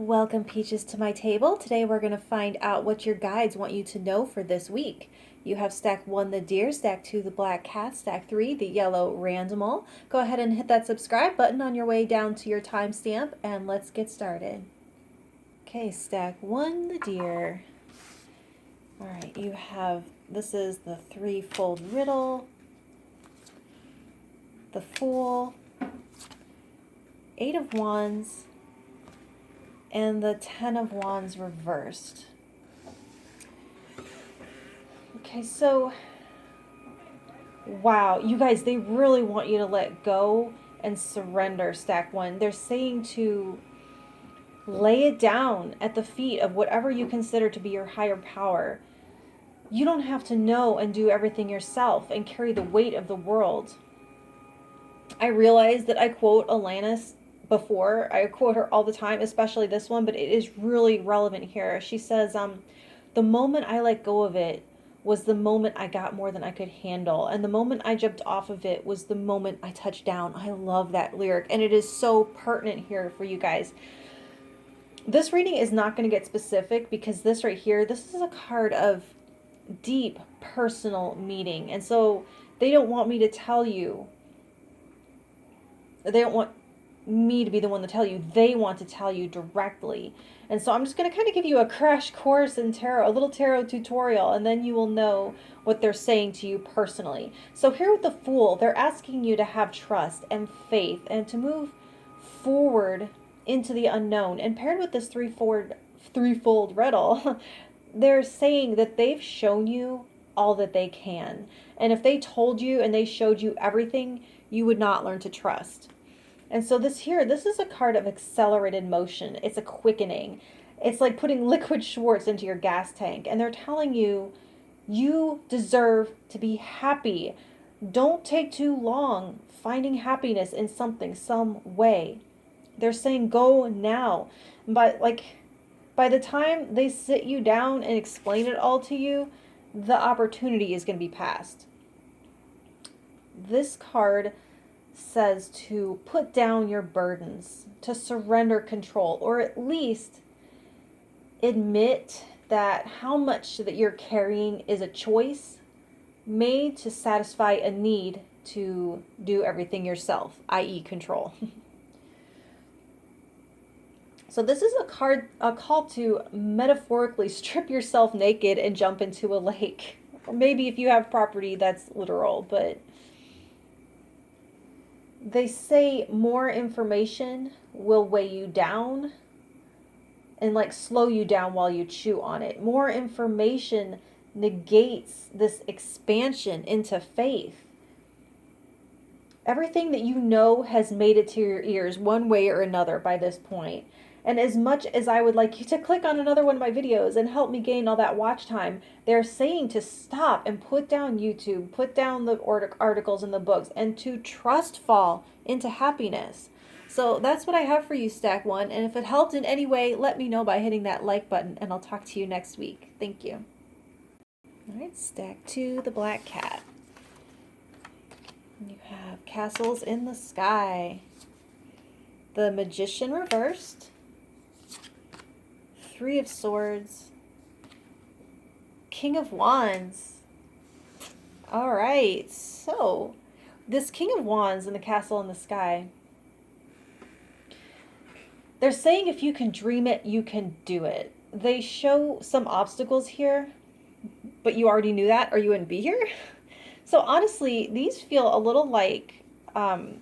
Welcome, Peaches, to my table. Today we're going to find out what your guides want you to know for this week. You have stack 1, the deer, stack 2, the black cat, stack 3, the yellow randomal. Go ahead and hit that subscribe button on your way down to your timestamp, and let's get started. Okay, stack 1, the deer. All right, you have, this is the threefold riddle, the Fool, 8 of Wands, and the 10 of Wands reversed. Okay, so, wow, you guys, they really want you to let go and surrender, stack 1. They're saying to lay it down at the feet of whatever you consider to be your higher power. You don't have to know and do everything yourself and carry the weight of the world. I realize that I quote Alanis before. I quote her all the time, especially this one, but it is really relevant here. She says, the moment I let go of it was the moment I got more than I could handle. And the moment I jumped off of it was the moment I touched down. I love that lyric. And it is so pertinent here for you guys. This reading is not going to get specific because this right here, this is a card of deep personal meaning. And so they don't want me to tell you. They don't want me to be the one to tell you. They want to tell you directly. And so I'm just going to kind of give you a crash course in tarot, a little tarot tutorial, and then you will know what they're saying to you personally. So here with the Fool, they're asking you to have trust and faith and to move forward into the unknown. And paired with this threefold riddle, they're saying that they've shown you all that they can. And if they told you and they showed you everything, you would not learn to trust. And so this is a card of accelerated motion. It's a quickening. It's like putting liquid Schwartz into your gas tank. And they're telling you, you deserve to be happy. Don't take too long finding happiness in something, some way. They're saying go now. But by the time they sit you down and explain it all to you, the opportunity is going to be past. This card says to put down your burdens, to surrender control, or at least admit that how much that you're carrying is a choice made to satisfy a need to do everything yourself, i.e. control. So this is a call to metaphorically strip yourself naked and jump into a lake. Or maybe if you have property, that's literal, but they say more information will weigh you down and slow you down while you chew on it. More information negates this expansion into faith. Everything that you know has made it to your ears one way or another by this point. And as much as I would like you to click on another one of my videos and help me gain all that watch time, they're saying to stop and put down YouTube, put down the articles and the books, and to trust fall into happiness. So that's what I have for you, Stack 1. And if it helped in any way, let me know by hitting that like button, and I'll talk to you next week. Thank you. All right, Stack 2, the black cat. You have castles in the sky. The Magician reversed. 3 of Swords, King of Wands. All right, so this King of Wands in the castle in the sky, they're saying if you can dream it, you can do it. They show some obstacles here, but you already knew that or you wouldn't be here. So honestly, these feel a little like mental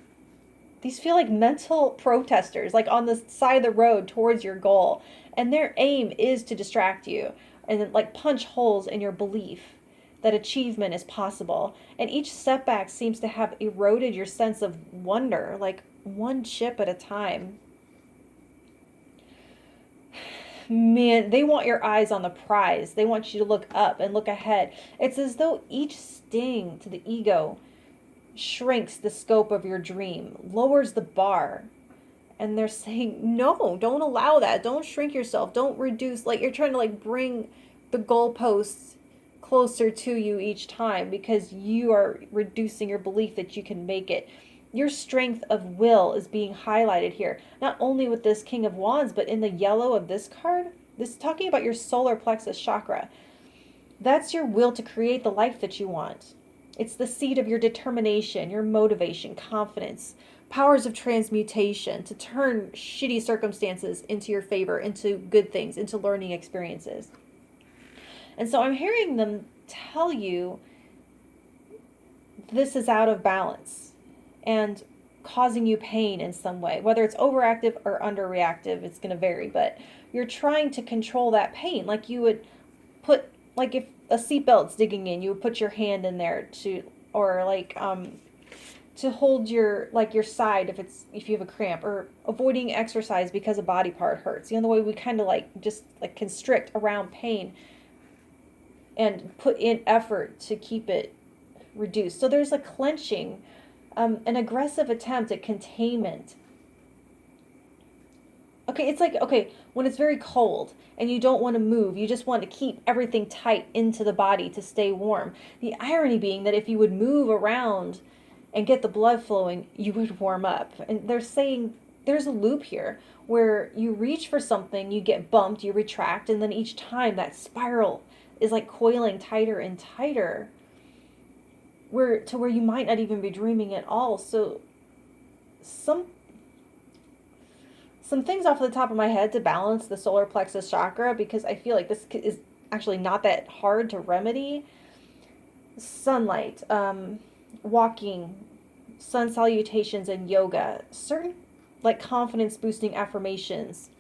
protesters, like on the side of the road towards your goal. And their aim is to distract you and punch holes in your belief that achievement is possible. And each setback seems to have eroded your sense of wonder, like one chip at a time. Man, they want your eyes on the prize. They want you to look up and look ahead. It's as though each sting to the ego shrinks the scope of your dream, lowers the bar. And they're saying, no, don't allow that. Don't shrink yourself. Don't reduce. You're trying to bring the goalposts closer to you each time because you are reducing your belief that you can make it. Your strength of will is being highlighted here, not only with this King of Wands, but in the yellow of this card. This is talking about your solar plexus chakra. That's your will to create the life that you want. It's the seed of your determination, your motivation, confidence, powers of transmutation to turn shitty circumstances into your favor, into good things, into learning experiences. And so I'm hearing them tell you this is out of balance and causing you pain in some way. Whether it's overactive or underreactive, it's going to vary, but you're trying to control that pain. Like you would put, like if a seatbelt's digging in, you would put your hand in there to, or like, to hold your, like your side if you have a cramp, or avoiding exercise because a body part hurts. You know, the way we kind of like just like constrict around pain and put in effort to keep it reduced. So there's a clenching, an aggressive attempt at containment. Okay, it's like, okay, when it's very cold and you don't want to move, you just want to keep everything tight into the body to stay warm. The irony being that if you would move around and get the blood flowing, you would warm up. And they're saying there's a loop here where you reach for something, you get bumped, you retract, and then each time that spiral is like coiling tighter and tighter, where you might not even be dreaming at all. So some things off the top of my head to balance the solar plexus chakra, because I feel like this is actually not that hard to remedy. Sunlight, walking, sun salutations, and yoga. Certain like confidence boosting affirmations.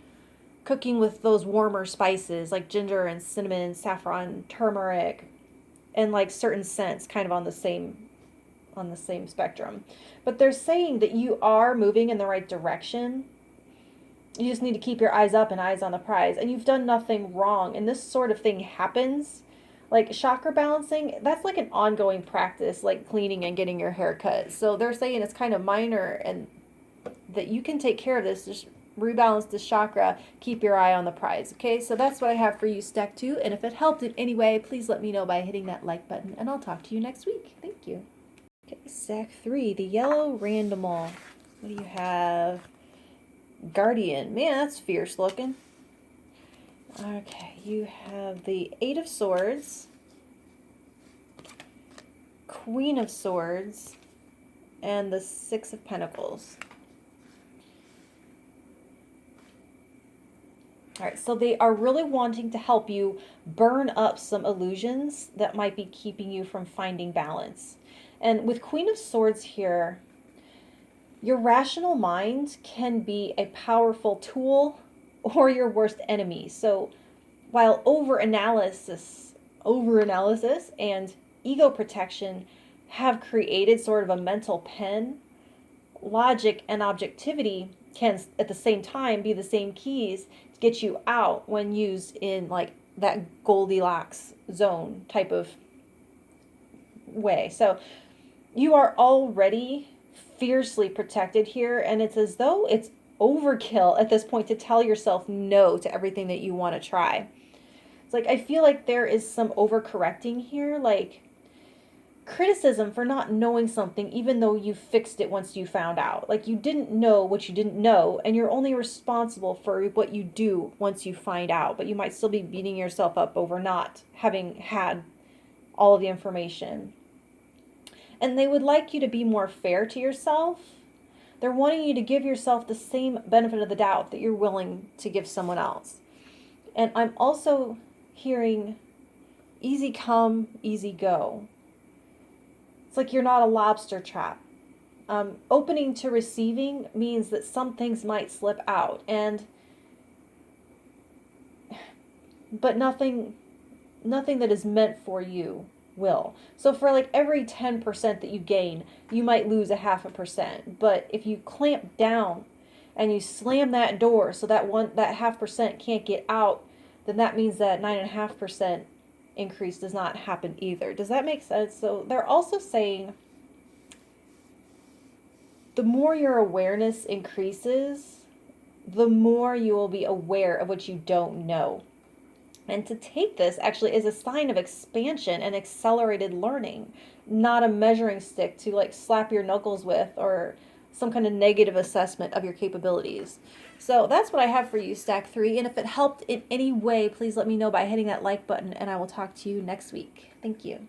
Cooking with those warmer spices like ginger and cinnamon, saffron, turmeric, and like certain scents kind of on the same spectrum. But they're saying that you are moving in the right direction. You just need to keep your eyes up and eyes on the prize. And you've done nothing wrong. And this sort of thing happens. Like chakra balancing, that's like an ongoing practice, like cleaning and getting your hair cut. So they're saying it's kind of minor and that you can take care of this. Just rebalance this chakra. Keep your eye on the prize. Okay, so that's what I have for you, Stack 2. And if it helped in any way, please let me know by hitting that like button. And I'll talk to you next week. Thank you. Okay, Stack 3, the yellow randomal. What do you have? Guardian. Man, that's fierce looking. Okay, you have the 8 of Swords, Queen of Swords, and the 6 of Pentacles. All right, so they are really wanting to help you burn up some illusions that might be keeping you from finding balance. And with Queen of Swords here, your rational mind can be a powerful tool or your worst enemy. So while over-analysis and ego protection have created sort of a mental pen, logic and objectivity can at the same time be the same keys to get you out when used in like that Goldilocks zone type of way. So you are already fiercely protected here, and it's as though it's overkill at this point to tell yourself no to everything that you want to try. It's like I feel like there is some overcorrecting here, like criticism for not knowing something even though you fixed it once you found out. Like you didn't know what you didn't know, and you're only responsible for what you do once you find out, but you might still be beating yourself up over not having had all of the information. And they would like you to be more fair to yourself. They're wanting you to give yourself the same benefit of the doubt that you're willing to give someone else. And I'm also hearing easy come, easy go. It's like you're not a lobster trap. Opening to receiving means that some things might slip out, but nothing that is meant for you will. So for like every 10% that you gain, you might lose 0.5%. But if you clamp down and you slam that door so that 0.5% can't get out, then that means that 9.5% increase does not happen either. Does that make sense? So they're also saying the more your awareness increases, the more you will be aware of what you don't know. And to take this actually is a sign of expansion and accelerated learning, not a measuring stick to like slap your knuckles with or some kind of negative assessment of your capabilities. So that's what I have for you, Stack 3. And if it helped in any way, please let me know by hitting that like button, and I will talk to you next week. Thank you.